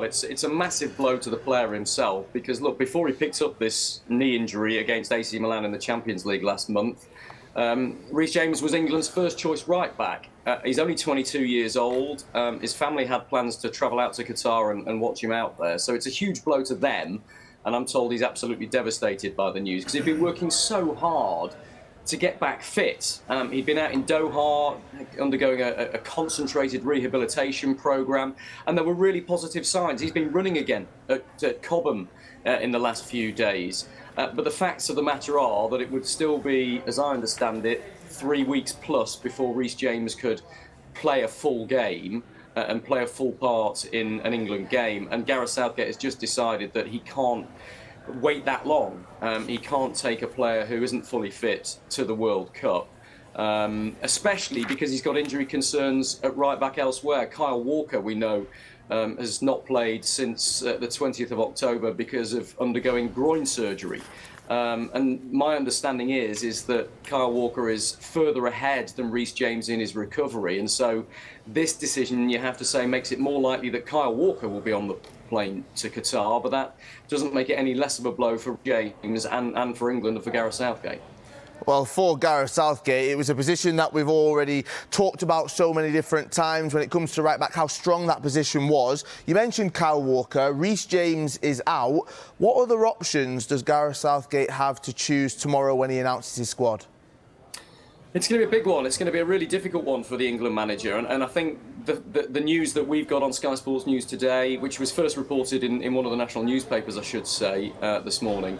It's a massive blow to the player himself because, look, before he picked up this knee injury against AC Milan in the Champions League last month, Reece James was England's first choice right back. He's only 22 years old. His family had plans to travel out to Qatar and watch him out there. So it's a huge blow to them. And I'm told he's absolutely devastated by the news because he'd been working so hard to get back fit. He'd been out in Doha undergoing a concentrated rehabilitation programme, and there were really positive signs. He's been running again at Cobham in the last few days. But the facts of the matter are that it would still be, as I understand it, 3 weeks plus before Reece James could play a full game and play a full part in an England game. And Gareth Southgate has just decided that he can't wait that long. He can't take a player who isn't fully fit to the World Cup, especially because he's got injury concerns at right back elsewhere. Kyle Walker, we know, has not played since the 20th of October because of undergoing groin surgery. And my understanding is that Kyle Walker is further ahead than Reece James in his recovery. And so this decision, you have to say, makes it more likely that Kyle Walker will be on the plane to Qatar, but that doesn't make it any less of a blow for James and for England and for Gareth Southgate. Well, for Gareth Southgate, it was a position that we've already talked about so many different times when it comes to right back, how strong that position was. You mentioned Kyle Walker. Reece James is out. What other options does Gareth Southgate have to choose tomorrow when he announces his squad? It's going to be a big one. It's going to be a really difficult one for the England manager. And I think the news that we've got on Sky Sports News today, which was first reported in one of the national newspapers, I should say, this morning,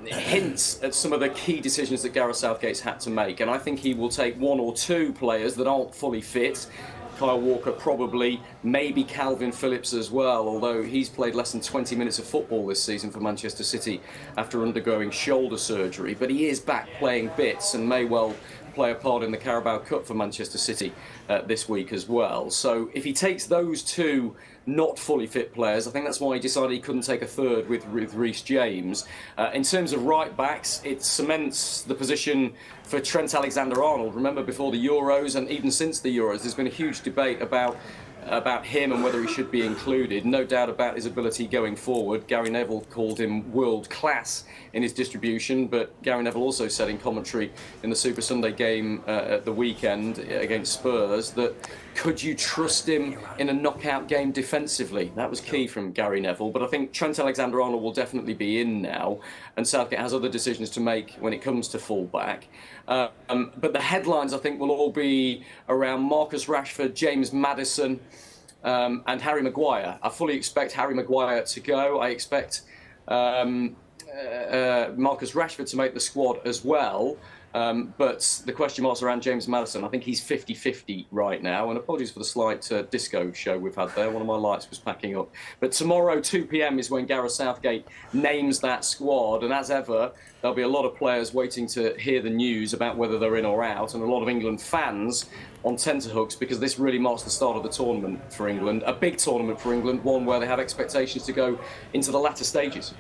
hints at some of the key decisions that Gareth Southgate's had to make. And I think he will take one or two players that aren't fully fit. Kyle Walker probably, maybe Calvin Phillips as well, although he's played less than 20 minutes of football this season for Manchester City after undergoing shoulder surgery. But he is back playing bits and may well play a part in the Carabao Cup for Manchester City this week as well. So if he takes those two not fully fit players, I think that's why he decided he couldn't take a third with Reece James. In terms of right backs, it cements the position for Trent Alexander-Arnold. Remember, before the Euros and even since the Euros, there's been a huge debate about him and whether he should be included. No doubt about his ability going forward. Gary Neville called him world class in his distribution, but Gary Neville also said in commentary in the Super Sunday game at the weekend against Spurs that could you trust him in a knockout game defensively? That was key from Gary Neville. But I think Trent Alexander-Arnold will definitely be in now, and Southgate has other decisions to make when it comes to full-back. But the headlines, I think, will all be around Marcus Rashford, James Maddison, and Harry Maguire. I fully expect Harry Maguire to go. I expect Marcus Rashford to make the squad as well. But the question marks around James Maddison, I think he's 50-50 right now. And apologies for the slight disco show we've had there. One of my lights was packing up. But tomorrow, 2 p.m. is when Gareth Southgate names that squad. And as ever, there'll be a lot of players waiting to hear the news about whether they're in or out. And a lot of England fans on tenterhooks because this really marks the start of the tournament for England. A big tournament for England, one where they have expectations to go into the latter stages.